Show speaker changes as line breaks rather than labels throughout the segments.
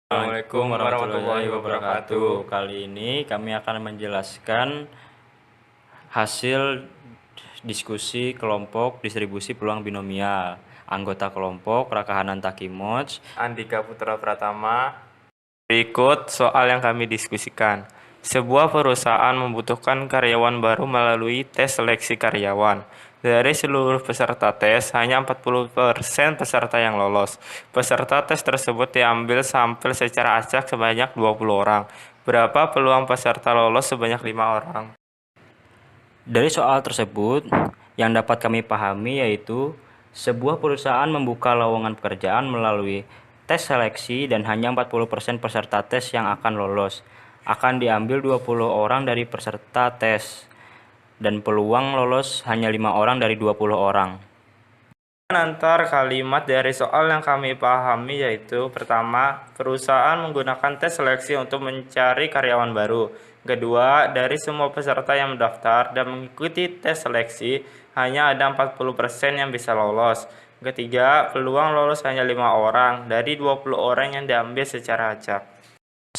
Assalamualaikum warahmatullahi wabarakatuh. Kali ini kami akan menjelaskan hasil diskusi kelompok distribusi peluang binomial. Anggota kelompok Rakahanan Takimoj,
Andika Putra Pratama. Berikut soal yang kami diskusikan. Sebuah perusahaan membutuhkan karyawan baru melalui tes seleksi karyawan. Dari seluruh peserta tes, hanya 40% peserta yang lolos. Peserta tes tersebut diambil sampel secara acak sebanyak 20 orang. Berapa peluang peserta lolos sebanyak 5 orang?
dari soal tersebut yang dapat kami pahami yaitu sebuah perusahaan membuka lowongan pekerjaan melalui tes seleksi dan hanya 40% peserta tes yang akan lolos. Akan diambil 20 orang dari peserta tes dan peluang lolos hanya 5 orang dari 20 orang.
Antar kalimat dari soal yang kami pahami yaitu pertama, perusahaan menggunakan tes seleksi untuk mencari karyawan baru. Kedua, dari semua peserta yang mendaftar dan mengikuti tes seleksi, hanya ada 40% yang bisa lolos. Ketiga, peluang lolos hanya 5 orang dari 20 orang yang diambil secara acak.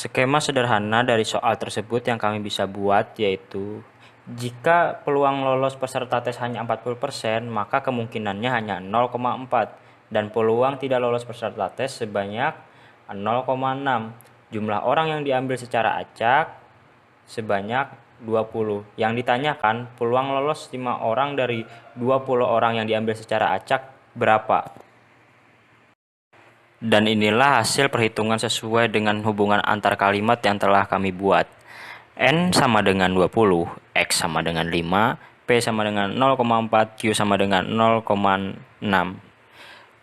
Skema sederhana dari soal tersebut yang kami bisa buat yaitu jika peluang lolos peserta tes hanya 40%, maka kemungkinannya hanya 0,4 dan peluang tidak lolos peserta tes sebanyak 0,6. Jumlah orang yang diambil secara acak sebanyak 20. Yang ditanyakan peluang lolos 5 orang dari 20 orang yang diambil secara acak berapa? Dan inilah hasil perhitungan sesuai dengan hubungan antar kalimat yang telah kami buat. N sama dengan 20, X sama dengan 5, P sama dengan 0,4, Q sama dengan 0,6.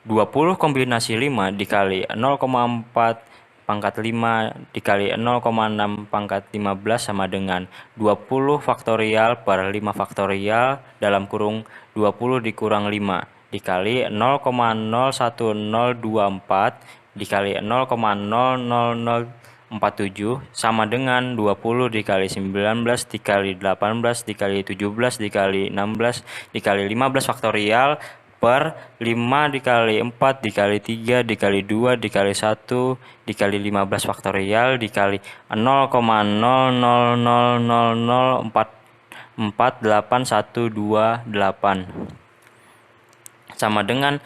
20 kombinasi 5 dikali 0,4 pangkat 5 dikali 0,6 pangkat 15 sama dengan 20 faktorial per 5 faktorial dalam kurung 20 dikurang 5 dikali 0,01024 dikali 0,00047 sama dengan 20 dikali 19 dikali 18 dikali 17 dikali 16 dikali 15 faktorial per 5 dikali 4 dikali 3 dikali 2 dikali 1 dikali 15 faktorial dikali 0,0000448 sama dengan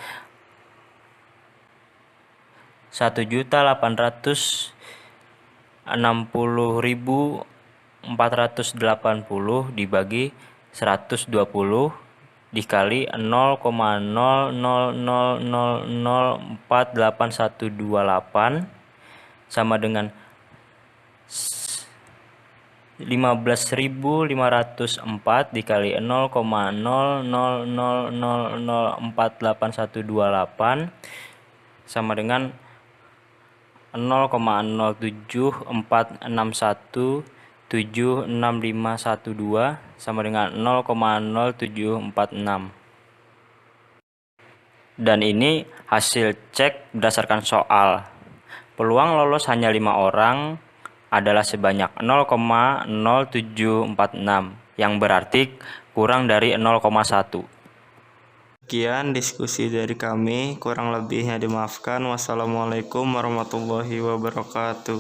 1.860.480 dibagi 120 dikali 0,00048128 sama dengan 15.504 dikali 0,00048128 sama dengan 0,07461765512 sama dengan 0,0746. Dan ini hasil cek berdasarkan soal. Peluang lolos hanya 5 orang adalah sebanyak 0,0746 yang berarti kurang dari 0,1.
Sekian diskusi dari kami, kurang lebihnya dimaafkan. Wassalamualaikum warahmatullahi wabarakatuh.